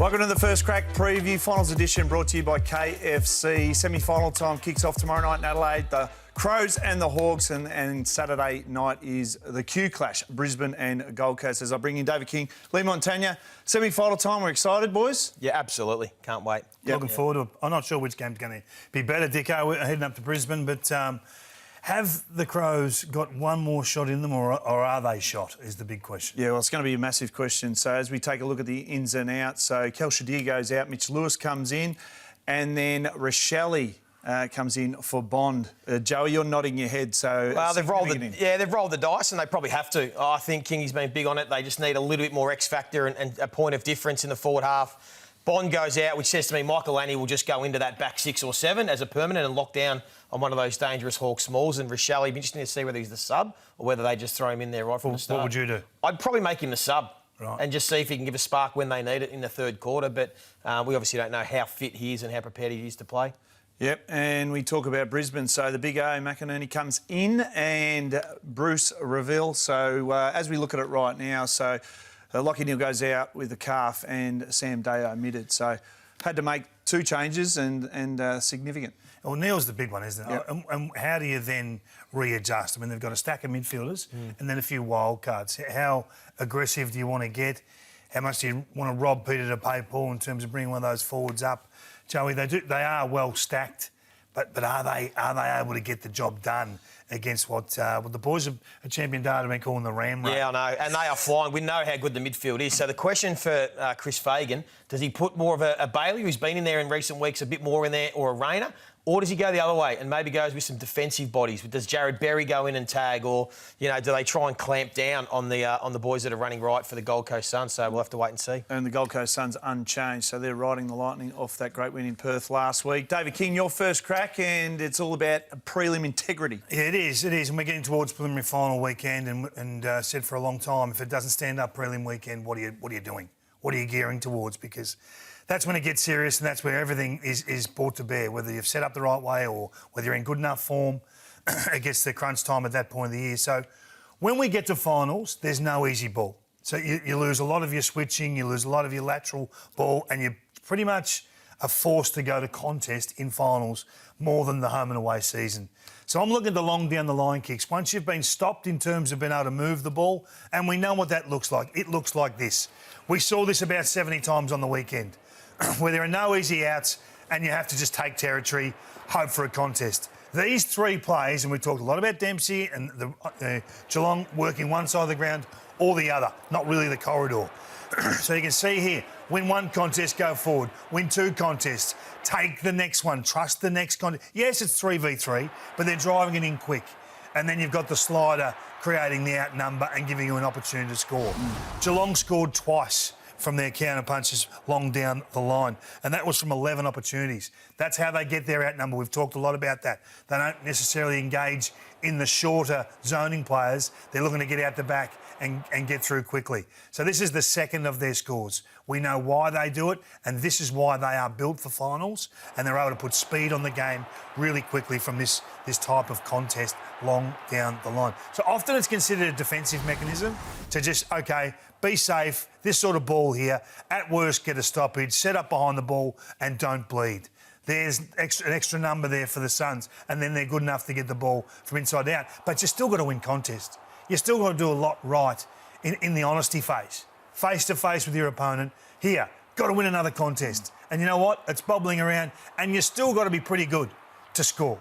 Welcome to the First Crack Preview, Finals Edition, brought to you by KFC. Semi-final time kicks off tomorrow night in Adelaide. The Crows and the Hawks, and Saturday night is the Q Clash, Brisbane and Gold Coast. As I bring in David King, Leigh, Montagna. Semi-final time, we're excited, boys? Yeah, absolutely. Can't wait. Looking forward to it. I'm not sure which game's going to be better, Dicko. We're heading up to Brisbane, but have the Crows got one more shot in them, or are they shot, is the big question. Yeah, well, it's going to be a massive question. So as we take a look at the ins and outs, so Kel Shadir goes out, Mitch Lewis comes in, and then Rochelle comes in for Bond. Joey, you're nodding your head, so... Well, they've rolled the dice, and they probably have to. I think Kingy's been big on it. They just need a little bit more X factor and a point of difference in the forward half. Bond goes out, which says to me Michael Laney will just go into that back 6 or 7 as a permanent and lock down on one of those dangerous Hawk smalls. And Rochelle, it'd be interesting to see whether he's the sub or whether they just throw him in there right from the start. What would you do? I'd probably make him the sub. Right. And just see if he can give a spark when they need it in the third quarter. But we obviously don't know how fit he is and how prepared he is to play. Yep, and we talk about Brisbane. So the big O, McInerney, comes in, and Bruce Reville. So as we look at it right now, so Lockie Neal goes out with the calf and Sam Day omitted. So had to make 2 changes and significant. Well, Neal's the big one, isn't it? Yep. And how do you then readjust? I mean, they've got a stack of midfielders and then a few wild cards. How aggressive do you want to get? How much do you want to rob Peter to pay Paul in terms of bringing one of those forwards up? Joey, they are well stacked, but are they able to get the job done against what the boys of Champion Data have been calling the Ram Run? Yeah, I know, and they are flying. We know how good the midfield is. So the question for Chris Fagan, does he put more of a Bailey, who's been in there in recent weeks, a bit more in there, or a Rayner? Or does he go the other way and maybe goes with some defensive bodies? Does Jared Berry go in and tag, or do they try and clamp down on the boys that are running right for the Gold Coast Suns? So we'll have to wait and see. And the Gold Coast Suns unchanged, so they're riding the Lightning off that great win in Perth last week. David King, your first crack, and it's all about prelim integrity. Yeah, it is, and we're getting towards preliminary final weekend, and said for a long time, if it doesn't stand up prelim weekend, what are you doing? What are you gearing towards? Because that's when it gets serious, and that's where everything is brought to bear, whether you've set up the right way or whether you're in good enough form. It gets to crunch time at that point of the year. So when we get to finals, there's no easy ball. So you lose a lot of your switching, you lose a lot of your lateral ball, and you pretty much are forced to go to contest in finals more than the home and away season. So I'm looking at the long down the line kicks. Once you've been stopped in terms of being able to move the ball, and we know what that looks like. It looks like this. We saw this about 70 times on the weekend, where there are no easy outs and you have to just take territory, hope for a contest. These 3 plays, and we talked a lot about Dempsey and the Geelong working one side of the ground or the other, not really the corridor. So you can see here, win 1 contest, go forward. Win 2 contests, take the next one, trust the next contest. Yes, it's 3v3, but they're driving it in quick. And then you've got the slider creating the outnumber and giving you an opportunity to score. Geelong scored twice from their counter punches long down the line, and that was from 11 opportunities. That's how they get their outnumber. We've talked a lot about that. They don't necessarily engage in the shorter zoning players. They're looking to get out the back and get through quickly. So this is the second of their scores. We know why they do it, and this is why they are built for finals, and they're able to put speed on the game really quickly from this type of contest long down the line. So often it's considered a defensive mechanism to just, OK, be safe, this sort of ball here, at worst get a stoppage, set up behind the ball and don't bleed. There's an extra number there for the Suns, and then they're good enough to get the ball from inside out. But you still got to win contest. You still got to do a lot right in the honesty phase. Face-to-face with your opponent. Here, got to win another contest. And you know what? It's bubbling around, and you still got to be pretty good to score.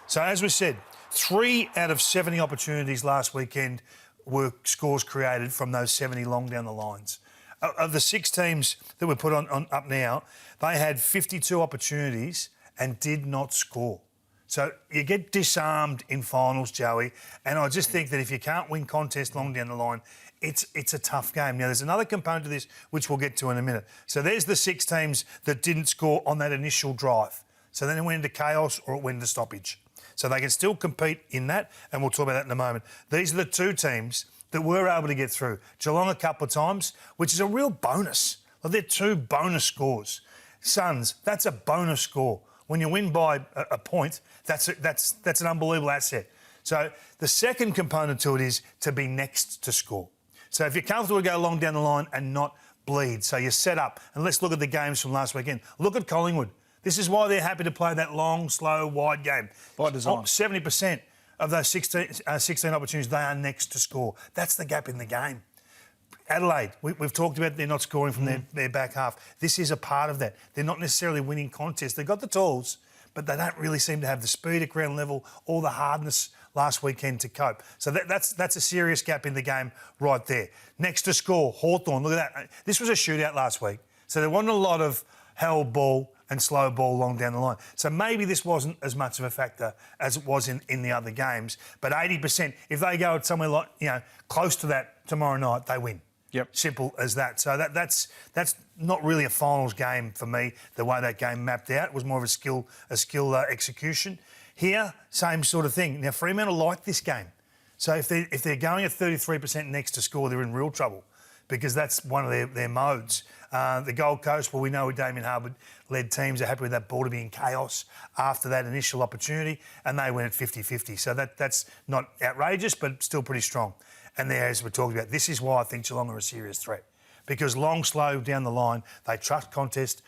So as we said, 3 out of 70 opportunities last weekend were scores created from those 70 long down the lines. Of the 6 teams that were put on up now, they had 52 opportunities and did not score. So you get disarmed in finals, Joey, and I just think that if you can't win contest long down the line, it's a tough game. Now, there's another component to this, which we'll get to in a minute. So there's the 6 teams that didn't score on that initial drive. So then it went into chaos or it went into stoppage. So they can still compete in that, and we'll talk about that in a moment. These are the 2 teams that were able to get through. Geelong a couple of times, which is a real bonus. Well, they're 2 bonus scores. Suns, that's a bonus score. When you win by a point, that's an unbelievable asset. So the second component to it is to be next to score. So if you're comfortable to go long down the line and not bleed. So you're set up. And let's look at the games from last weekend. Look at Collingwood. This is why they're happy to play that long, slow, wide game. By design. 70% of those 16 opportunities, they are next to score. That's the gap in the game. Adelaide, we've talked about they're not scoring from their back half. This is a part of that. They're not necessarily winning contests. They've got the tools, but they don't really seem to have the speed at ground level or the hardness last weekend to cope. So that's a serious gap in the game right there. Next to score, Hawthorn. Look at that. This was a shootout last week. So there wasn't a lot of held ball and slow ball long down the line. So maybe this wasn't as much of a factor as it was in the other games. But 80%, if they go at somewhere like, close to that tomorrow night, they win. Yep. Simple as that. So that's not really a finals game for me, the way that game mapped out. It was more of a skill execution. Here, same sort of thing. Now, Fremantle like this game. So if they're going at 33% next to score, they're in real trouble because that's one of their modes. The Gold Coast, well, we know with Damien Harbord-led teams are happy with that ball to be in chaos after that initial opportunity, and they went at 50-50. So that's not outrageous, but still pretty strong. And there, as we're talking about, this is why I think Geelong are a serious threat. Because long, slow down the line, they trust contest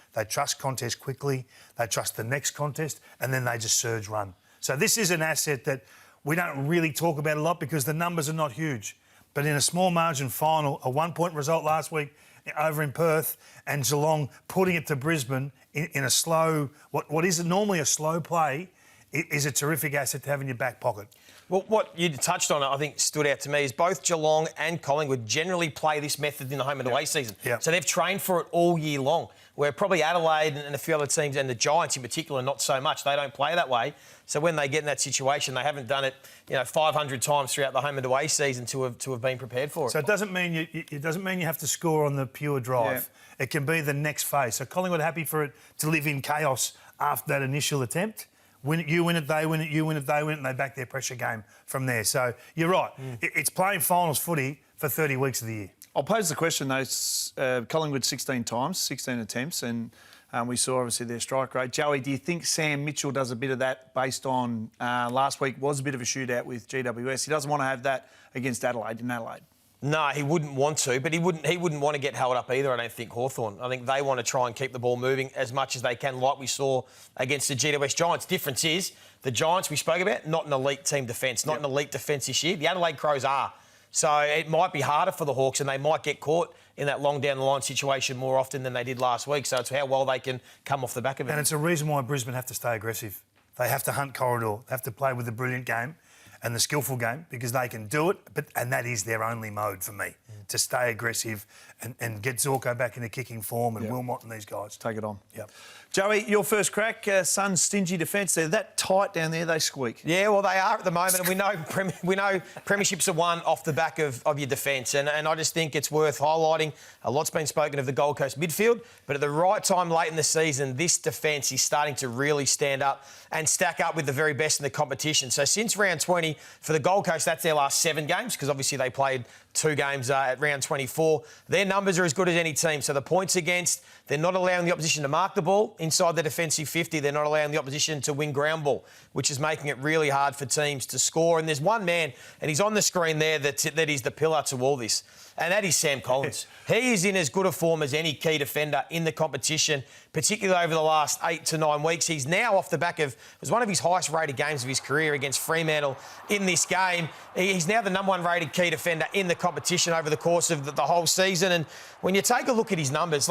quickly, they trust the next contest, and then they just surge run. So this is an asset that we don't really talk about a lot because the numbers are not huge. But in a small margin final, a 1-point result last week over in Perth, and Geelong putting it to Brisbane in a slow, what is normally a slow play, is a terrific asset to have in your back pocket. Well, what you touched on, I think, stood out to me is both Geelong and Collingwood generally play this method in the home and away season. Yep. So they've trained for it all year long, where probably Adelaide and a few other teams, and the Giants in particular, not so much. They don't play that way. So when they get in that situation, they haven't done it, 500 times throughout the home and away season to have been prepared for it. So it doesn't mean you have to score on the pure drive. Yeah. It can be the next phase. So Collingwood happy for it to live in chaos after that initial attempt. You win it, they win it, you win it, they win it, and they back their pressure game from there. So you're right. It's playing finals footy for 30 weeks of the year. I'll pose the question, though. Collingwood 16 times, 16 attempts, and we saw, obviously, their strike rate. Joey, do you think Sam Mitchell does a bit of that based on last week was a bit of a shootout with GWS? He doesn't want to have that against Adelaide in Adelaide. No, he wouldn't want to, but he wouldn't want to get held up either, I don't think, Hawthorn. I think they want to try and keep the ball moving as much as they can, like we saw against the GWS Giants. Difference is, the Giants we spoke about, not an elite team defence, not an elite defence this year. The Adelaide Crows are. So it might be harder for the Hawks and they might get caught in that long down the line situation more often than they did last week. So it's how well they can come off the back of it. And it's a reason why Brisbane have to stay aggressive. They have to hunt corridor. They have to play with the brilliant game and the skillful game because they can do it, and that is their only mode for me, to stay aggressive and get Zorko back into kicking form and Wilmot and these guys. Take it on. Yep. Joey, your first crack, Suns' stingy defence. They're that tight down there, they squeak. Yeah, well, they are at the moment, and we know premierships are won off the back of your defence, and I just think it's worth highlighting. A lot's been spoken of the Gold Coast midfield, but at the right time late in the season, this defence is starting to really stand up and stack up with the very best in the competition. So since round 20, for the Gold Coast, that's their last 7 games, because obviously they played 2 games at round 24. Their numbers are as good as any team. So the points against, they're not allowing the opposition to mark the ball inside the defensive 50. They're not allowing the opposition to win ground ball, which is making it really hard for teams to score. And there's one man, and he's on the screen there, that is the pillar to all this, and that is Sam Collins. He is in as good a form as any key defender in the competition, particularly over the last 8 to 9 weeks. He's now off the back of, it was one of his highest rated games of his career against Fremantle in this game. He's now the #1 rated key defender in the competition over the course of the whole season. And when you take a look at his numbers,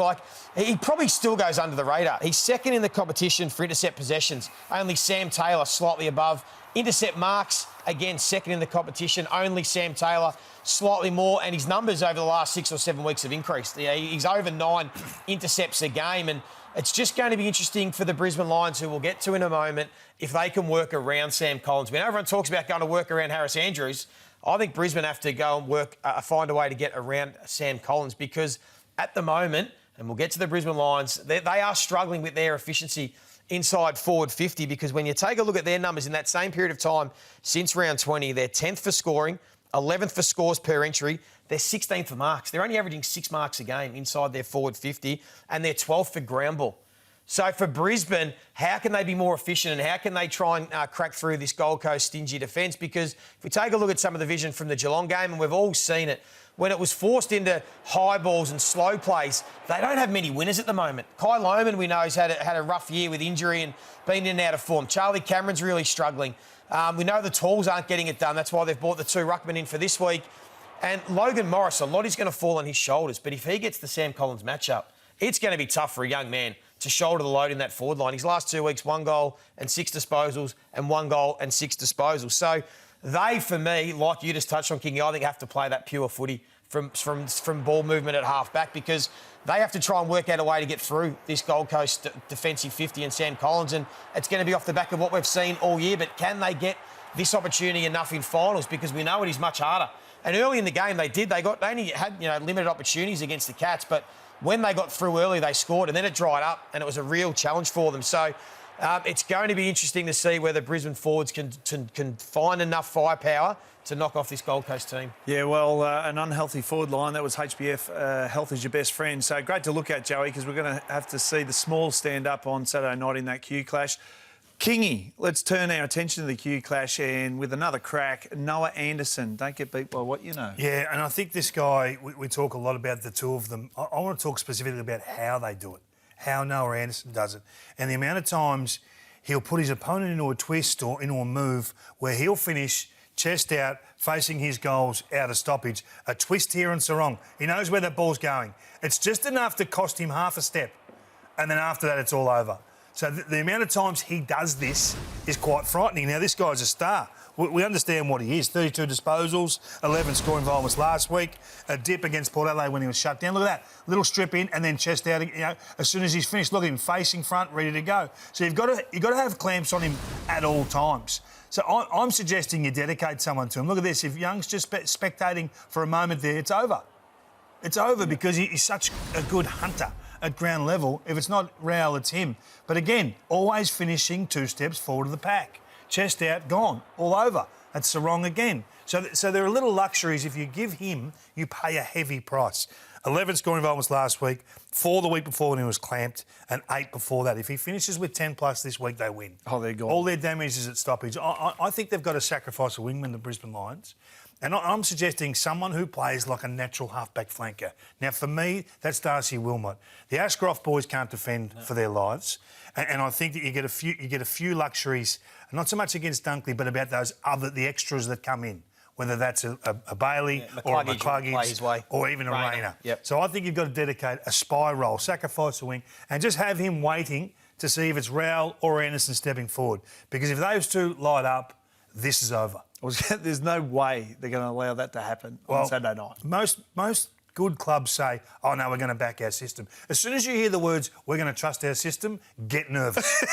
he probably still goes under the radar. He's second in the competition for intercept possessions. Only Sam Taylor slightly above. Intercept marks, again, second in the competition. Only Sam Taylor slightly more. And his numbers over the last 6 or 7 weeks have increased. He's over 9 intercepts a game. And it's just going to be interesting for the Brisbane Lions, who we'll get to in a moment, if they can work around Sam Collins. When everyone talks about going to work around Harris Andrews, I think Brisbane have to go and find a way to get around Sam Collins, because at the moment, and we'll get to the Brisbane Lions, they are struggling with their efficiency inside forward 50, because when you take a look at their numbers in that same period of time since round 20, they're 10th for scoring, 11th for scores per entry, they're 16th for marks. They're only averaging 6 marks a game inside their forward 50, and they're 12th for ground ball. So for Brisbane, how can they be more efficient and how can they try and crack through this Gold Coast stingy defence? Because if we take a look at some of the vision from the Geelong game, and we've all seen it, when it was forced into high balls and slow plays, they don't have many winners at the moment. Kai Lohmann, we know, has had a rough year with injury and been in and out of form. Charlie Cameron's really struggling. We know the Talls aren't getting it done. That's why they've brought the 2 ruckmen in for this week. And Logan Morris, a lot is going to fall on his shoulders. But if he gets the Sam Collins matchup, it's going to be tough for a young man to shoulder the load in that forward line. His last 2 weeks, 1 goal and 6 disposals, and 1 goal and 6 disposals. So they, for me, like you just touched on, Kingy, I think have to play that pure footy from ball movement at half-back, because they have to try and work out a way to get through this Gold Coast defensive 50 and Sam Collins, and it's going to be off the back of what we've seen all year. But can they get this opportunity enough in finals? Because we know it is much harder. And early in the game, they only had limited opportunities against the Cats, but when they got through early, they scored, and then it dried up, and it was a real challenge for them. So it's going to be interesting to see whether Brisbane forwards can find enough firepower to knock off this Gold Coast team. Yeah, well, an unhealthy forward line, that was HBF, health is your best friend. So great to look at, Joey, because we're going to have to see the Smalls stand up on Saturday night in that Q clash. Kingy, let's turn our attention to the Q clash, and with another crack, Noah Anderson. Don't get beat by what you know. Yeah, and I think this guy, we talk a lot about the two of them. I want to talk specifically about how they do it, how Noah Anderson does it, and the amount of times he'll put his opponent into a twist or into a move where he'll finish chest out, facing his goals out of stoppage. A twist here and Sarong. He knows where that ball's going. It's just enough to cost him half a step, and then after that, it's all over. So the amount of times he does this is quite frightening. Now, this guy's a star. We understand what he is. 32 disposals, 11 score involvements last week, a dip against Port Adelaide when he was shut down. Look at that. Little strip in and then chest out, as soon as he's finished. Look at him facing front, ready to go. So you've got to have clamps on him at all times. So I'm suggesting you dedicate someone to him. Look at this. If Young's just spectating for a moment there, it's over. It's over because he's such a good hunter at ground level. If it's not Raul, it's him. But again, always finishing 2 steps forward of the pack. Chest out, gone, all over. That's the wrong again. So there are little luxuries. If you give him, you pay a heavy price. 11 scoring involvements last week, 4 the week before when he was clamped, and 8 before that. If he finishes with 10 plus this week, they win. Oh, they're gone. All their damage is at stoppage. I think they've got to sacrifice a wingman, the Brisbane Lions. And I'm suggesting someone who plays like a natural halfback flanker. Now, for me, that's Darcy Wilmot. The Ashcroft boys can't defend for their lives, and I think that you get a few luxuries, not so much against Dunkley, but about the extras that come in, whether that's a Bailey or a McCluggage or even a Rayner. Yep. So I think you've got to dedicate a spy role, sacrifice a wing, and just have him waiting to see if it's Raul or Anderson stepping forward. Because if those two light up, this is over. There's no way they're going to allow that to happen on Saturday night. Most good clubs say, oh, no, we're going to back our system. As soon as you hear the words, we're going to trust our system, get nervous.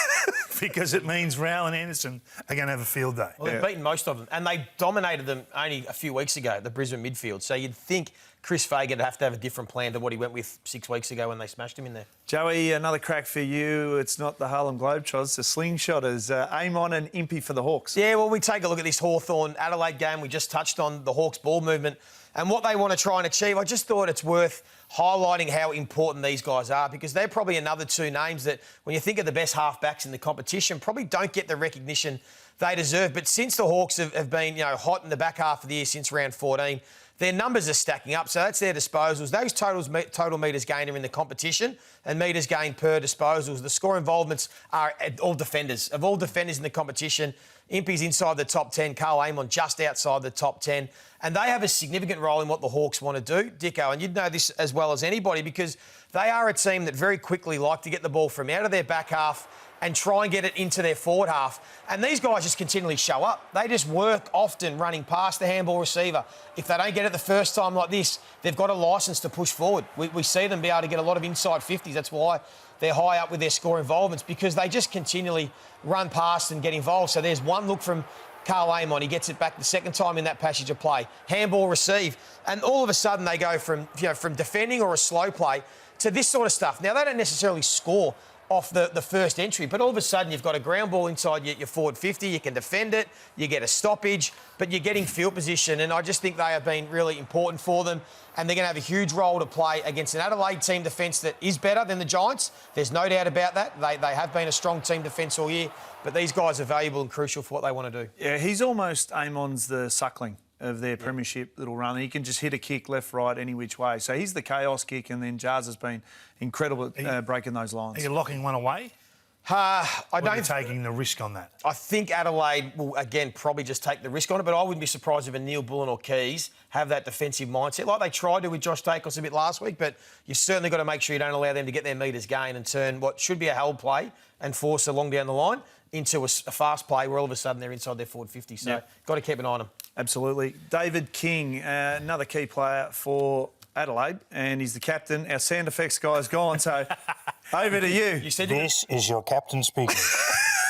Because it means Raul and Anderson are going to have a field day. Well, they've beaten most of them, and they dominated them only a few weeks ago, the Brisbane midfield. So you'd think Chris Fagan would have to have a different plan to what he went with 6 weeks ago when they smashed him in there. Joey, another crack for you. It's not the Harlem Globetrotters, the Slingshotters. Amon and Impey for the Hawks. Yeah, well, we take a look at this Hawthorn Adelaide game. We just touched on the Hawks ball movement and what they want to try and achieve. I just thought it's worth highlighting how important these guys are, because they're probably another 2 names that, when you think of the best halfbacks in the competition, probably don't get the recognition they deserve. But since the Hawks have been, hot in the back half of the year since round 14, their numbers are stacking up. So that's their disposals. Those total metres gained are in the competition, and metres gained per disposals. The score involvements are all defenders. Of all defenders in the competition, Impey's inside the top 10, Carl Amon just outside the top 10. And they have a significant role in what the Hawks want to do, Dicko. And you'd know this as well as anybody, because they are a team that very quickly like to get the ball from out of their back half and try and get it into their forward half. And these guys just continually show up. They just work often running past the handball receiver. If they don't get it the first time like this, they've got a licence to push forward. We see them be able to get a lot of inside 50s. That's why they're high up with their score involvements, because they just continually run past and get involved. So there's one look from Carl Amon. He gets it back the second time in that passage of play. Handball receive. And all of a sudden they go from defending or a slow play to this sort of stuff. Now, they don't necessarily score off the first entry. But all of a sudden, you've got a ground ball inside your forward 50. You can defend it. You get a stoppage, but you're getting field position. And I just think they have been really important for them. And they're going to have a huge role to play against an Adelaide team defence that is better than the Giants. There's no doubt about that. They have been a strong team defence all year. But these guys are valuable and crucial for what they want to do. Yeah, he's almost Amon's the Suckling of their premiership little run. He can just hit a kick left, right, any which way. So he's the chaos kick, and then Jars has been incredible at breaking those lines. Are you locking one away? I don't. Are you taking the risk on that? I think Adelaide will, again, probably just take the risk on it, but I wouldn't be surprised if a Neil Bullen or Keys have that defensive mindset, like they tried to with Josh Dacos a bit last week, but you've certainly got to make sure you don't allow them to get their metres gain and turn what should be a held play and force a long down the line into a fast play where all of a sudden they're inside their forward 50. So got to keep an eye on them. Absolutely. David King, another key player for Adelaide, and he's the captain. Our sound effects guy's gone, so over to you. You said This is your captain speaking.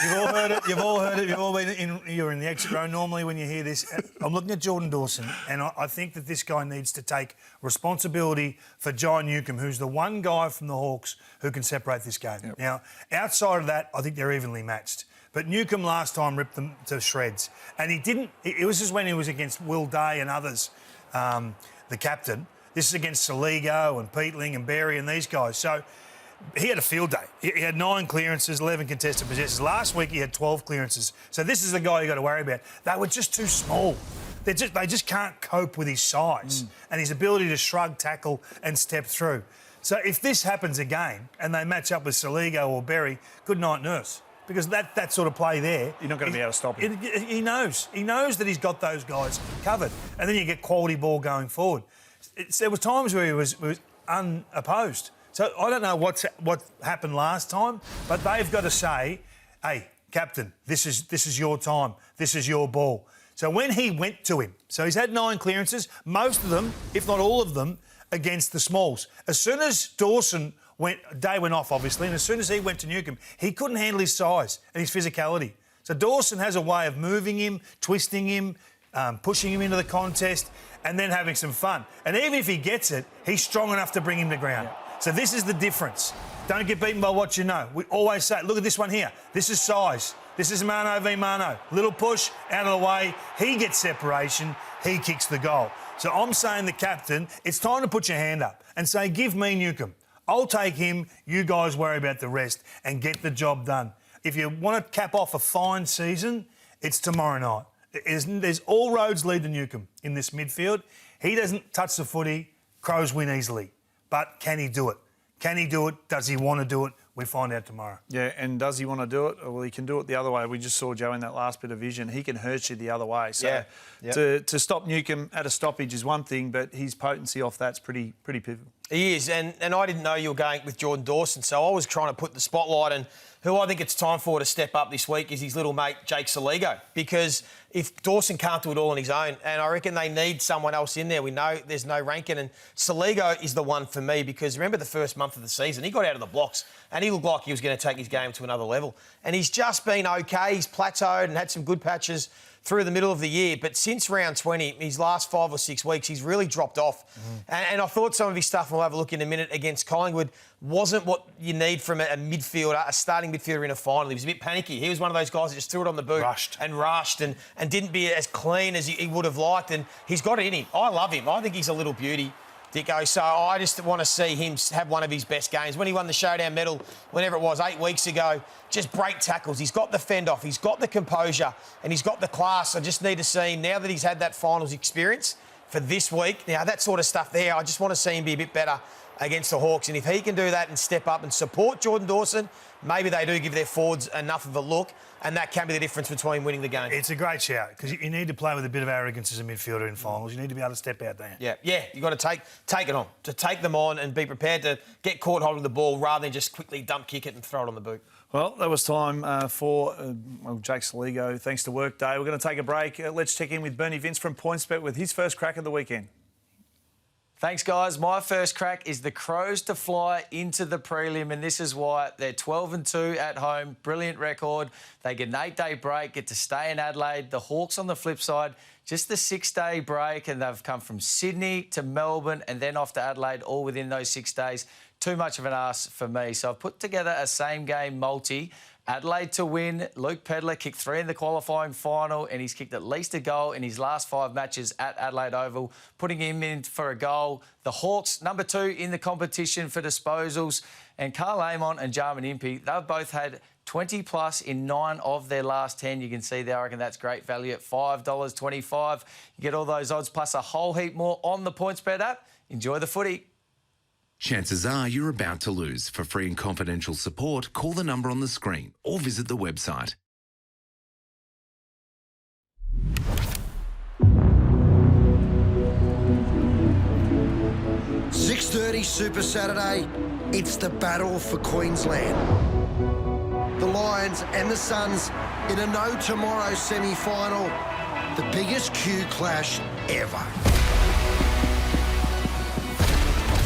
You've all heard it. You've all heard it. You've all been you're in the exit row normally when you hear this. I'm looking at Jordan Dawson, and I think that this guy needs to take responsibility for John Newcombe, who's the one guy from the Hawks who can separate this game. Yep. Now, outside of that, I think they're evenly matched. But Newcombe last time ripped them to shreds. And he didn't... It was just when he was against Will Day and others, the captain. This is against Saligo and Peatling and Berry and these guys. So he had a field day. He had 9 clearances, 11 contested possessions. Last week he had 12 clearances. So this is the guy you got to worry about. They were just too small. They just can't cope with his size and his ability to shrug, tackle and step through. So if this happens again and they match up with Saligo or Berry, good night, nurse. Because that sort of play there... You're not going to be able to stop him. He knows. He knows that he's got those guys covered. And then you get quality ball going forward. There was times where he was unopposed. So I don't know what happened last time, but they've got to say, hey, captain, this is your time. This is your ball. So when he went to him, so he's had 9 clearances, most of them, if not all of them, against the smalls. As soon as Dawson... Day went off, obviously, and as soon as he went to Newcombe, he couldn't handle his size and his physicality. So Dawson has a way of moving him, twisting him, pushing him into the contest, and then having some fun. And even if he gets it, he's strong enough to bring him to ground. Yeah. So this is the difference. Don't get beaten by what you know. We always say, look at this one here. This is size. This is mano v mano. Little push, out of the way. He gets separation. He kicks the goal. So I'm saying the captain, it's time to put your hand up and say, give me Newcombe. I'll take him, you guys worry about the rest and get the job done. If you want to cap off a fine season, it's tomorrow night. There's all roads lead to Newcombe in this midfield. He doesn't touch the footy, Crows win easily. But can he do it? Can he do it? Does he want to do it? We find out tomorrow. Yeah, and does he want to do it? Well, he can do it the other way. We just saw Joe in that last bit of vision. He can hurt you the other way. So to stop Newcombe at a stoppage is one thing, but his potency off that's pretty pivotal. He is, and I didn't know you were going with Jordan Dawson, so I was trying to put the spotlight on who I think it's time for to step up this week is his little mate, Jake Saligo, because if Dawson can't do it all on his own, and I reckon they need someone else in there. We know there's no Rankin, and Saligo is the one for me because remember the first month of the season, he got out of the blocks and he looked like he was going to take his game to another level. And he's just been okay. He's plateaued and had some good patches through the middle of the year. But since round 20, his last 5 or 6 weeks, he's really dropped off. And I thought some of his stuff, and we'll have a look in a minute, against Collingwood wasn't what you need from a midfielder, a starting midfielder in a final. He was a bit panicky. He was one of those guys that just threw it on the boot. Rushed and didn't be as clean as he would have liked. And he's got it in him. I love him. I think he's a little beauty, Dicko. So I just want to see him have one of his best games. When he won the Showdown medal, whenever it was, 8 weeks ago, just break tackles. He's got the fend off. He's got the composure and he's got the class. I just need to see him, now that he's had that finals experience for this week, now that sort of stuff there, I just want to see him be a bit better against the Hawks. And if he can do that and step up and support Jordan Dawson, maybe they do give their forwards enough of a look, and that can be the difference between winning the game. It's a great shout because you need to play with a bit of arrogance as a midfielder in finals. You need to be able to step out there. Yeah, you've got to take it on, to take them on and be prepared to get caught holding the ball rather than just quickly dump kick it and throw it on the boot. Well, that was time for Jake Saligo. Thanks to Workday. We're going to take a break. Let's check in with Bernie Vince from PointsBet with his first crack of the weekend. Thanks, guys. My first crack is the Crows to fly into the prelim, and this is why. They're 12-2 at home, brilliant record. They get an 8-day break, get to stay in Adelaide. The Hawks on the flip side, just the 6-day break, and they've come from Sydney to Melbourne and then off to Adelaide, all within those 6 days. too much of an ask for me. So I've put together a same-game multi. Adelaide to win. Luke Pedler kicked 3 in the qualifying final, and he's kicked at least a goal in his last 5 matches at Adelaide Oval, putting him in for a goal. The Hawks, number 2 in the competition for disposals. And Carl Amon and Jarman Impey, they've both had 20 plus in 9 of their last 10. You can see there, I reckon that's great value at $5.25. You get all those odds plus a whole heap more on the PointsBet app. Enjoy the footy. Chances are you're about to lose. For free and confidential support, call the number on the screen or visit the website. $6:30 Super Saturday. It's the battle for Queensland. The Lions and the Suns in a no tomorrow semi-final. The biggest Q clash ever.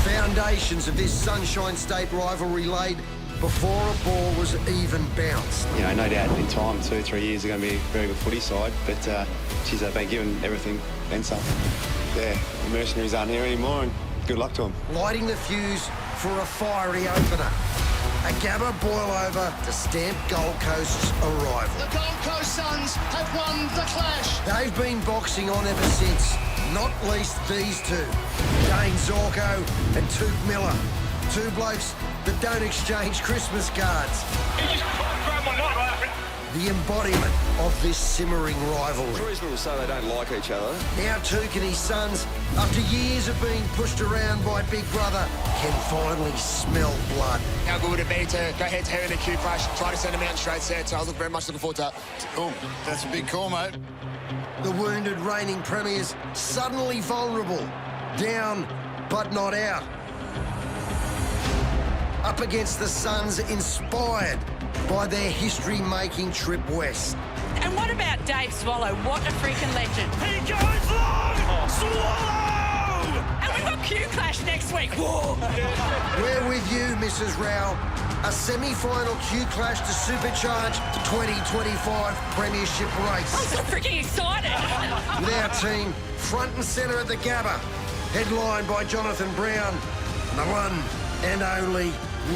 Foundations of this Sunshine State rivalry laid before a ball was even bounced. You know, no doubt in time, 2 or 3 years, are going to be a very good footy side, but geez, they've been given everything, then some. Yeah, the mercenaries aren't here anymore, and good luck to them. Lighting the fuse for a fiery opener. A Gabba boil-over to stamp Gold Coast's arrival. The Gold Coast Suns have won the clash. They've been boxing on ever since, not least these two, Dane Zorko and Took Miller. 2 blokes that don't exchange Christmas cards. The embodiment of this simmering rivalry. Reasonable to say they don't like each other. Now Took and his sons, after years of being pushed around by Big Brother, can finally smell blood. How good would it be to go head-to-head in a Q clash, try to send them out in straight sets? I was very much looking forward to that. Oh, that's a big call, mate. The wounded reigning premiers suddenly vulnerable. Down, but not out. Up against the Suns, inspired by their history-making trip west. And what about Dave Swallow? What a freaking legend. He goes long! Swallow! And we've got Q Clash next week. Whoa! We're with you, Mrs. Rao. A semi-final Q Clash to supercharge the 2025 Premiership race. I'm so freaking excited. With our team front and centre at the Gabba, headlined by Jonathan Brown, the one and only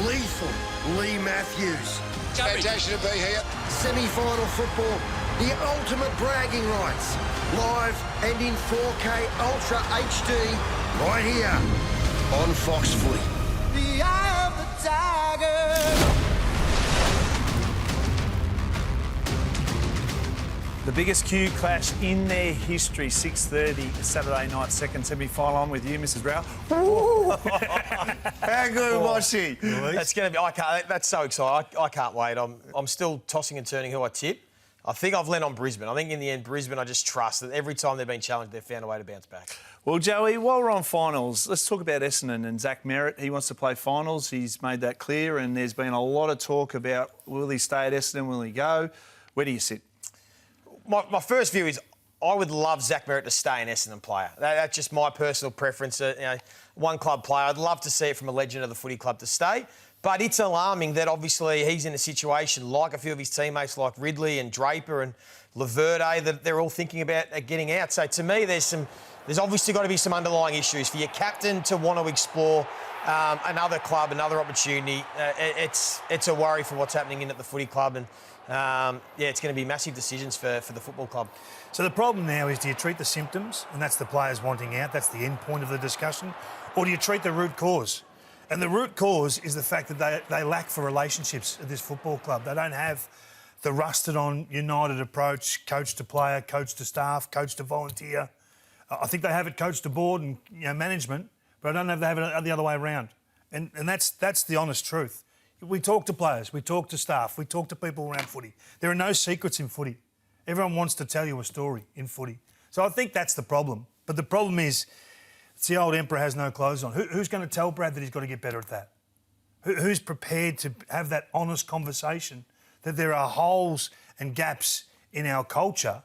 lethal Leigh Matthews. Fantastic to be here. Semi-final football, the ultimate bragging rights. Live and in 4K Ultra HD, right here on Fox Footy. The Eye of the Tiger. The biggest Q clash in their history, 6:30 Saturday night, second semi-final. I'm with you, Mrs. Rao. How good was she? That's going to be. That's so exciting. I can't wait. I'm still tossing and turning who I tip. I think I've lent on Brisbane. I think in the end, Brisbane, I just trust that every time they've been challenged, they've found a way to bounce back. Well, Joey, while we're on finals, let's talk about Essendon and Zach Merrett. He wants to play finals. He's made that clear, and there's been a lot of talk about will he stay at Essendon, will he go? Where do you sit? My first view is I would love Zach Merrett to stay an Essendon player. That's just my personal preference. One club player. I'd love to see it from a legend of the footy club to stay. But it's alarming that obviously he's in a situation like a few of his teammates like Ridley and Draper and Laverde that they're all thinking about getting out. So to me, there's obviously got to be some underlying issues for your captain to want to explore another club, another opportunity. It's a worry for what's happening in at the footy club, and it's going to be massive decisions for the football club. So the problem now is, do you treat the symptoms, and that's the players wanting out, that's the end point of the discussion, or do you treat the root cause? And the root cause is the fact that they lack for relationships at this football club. They don't have the rusted-on, united approach, coach to player, coach to staff, coach to volunteer. I think they have it coach to board and management, but I don't know if they have it the other way around. And that's the honest truth. We talk to players, we talk to staff, we talk to people around footy. There are no secrets in footy. Everyone wants to tell you a story in footy. So I think that's the problem. But the problem is, it's the old emperor has no clothes on. Who's going to tell Brad that he's got to get better at that? Who's prepared to have that honest conversation that there are holes and gaps in our culture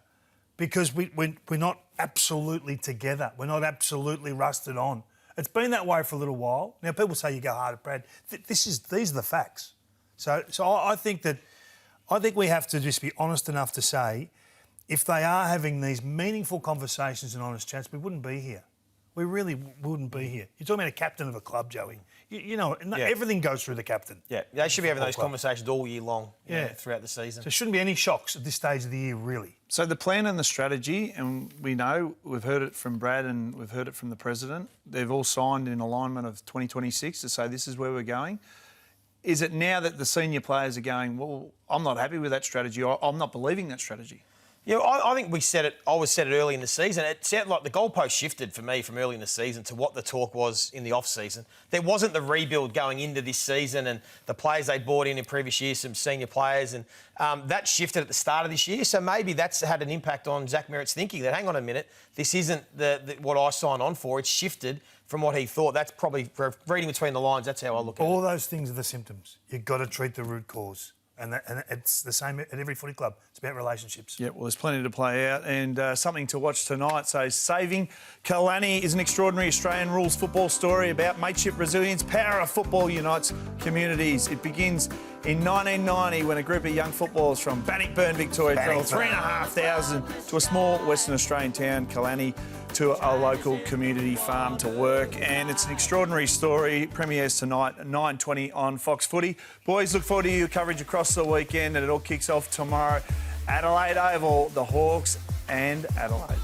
because we're not absolutely together. We're not absolutely rusted on. It's been that way for a little while. Now, people say you go hard at Brad. These are the facts. So I think we have to just be honest enough to say, if they are having these meaningful conversations and honest chats, we wouldn't be here. we really wouldn't be here. You're talking about a captain of a club, Joey. You know, everything goes through the captain. Yeah, they should be having those conversations all year long throughout the season. So there shouldn't be any shocks at this stage of the year, really. So the plan and the strategy, and we know, we've heard it from Brad and we've heard it from the President, they've all signed in alignment of 2026 to say this is where we're going. Is it now that the senior players are going, well, I'm not happy with that strategy, or I'm not believing that strategy? Yeah, I think we said it. I always said it early in the season. It sounded like the goalpost shifted for me from early in the season to what the talk was in the off season. There wasn't the rebuild going into this season, and the players they brought in previous years, some senior players, and that shifted at the start of this year. So maybe that's had an impact on Zach Merrett's thinking that, hang on a minute, this isn't what I signed on for. It's shifted from what he thought. That's probably, reading between the lines, that's how I look at it. All those things are the symptoms. You've got to treat the root cause. And it's the same at every footy club. It's about relationships. Yeah, well, there's plenty to play out and something to watch tonight. So, Saving Kalani is an extraordinary Australian rules football story about mateship resilience. Power of football unites communities. It begins in 1990 when a group of young footballers from Bannockburn, Victoria, travelled 3,500 to a small Western Australian town, Kalani, to a local community farm to work. And it's an extraordinary story. Premieres tonight at 9:20 on Fox Footy. Boys, look forward to your coverage across the weekend, and it all kicks off tomorrow. Adelaide Oval, the Hawks and Adelaide.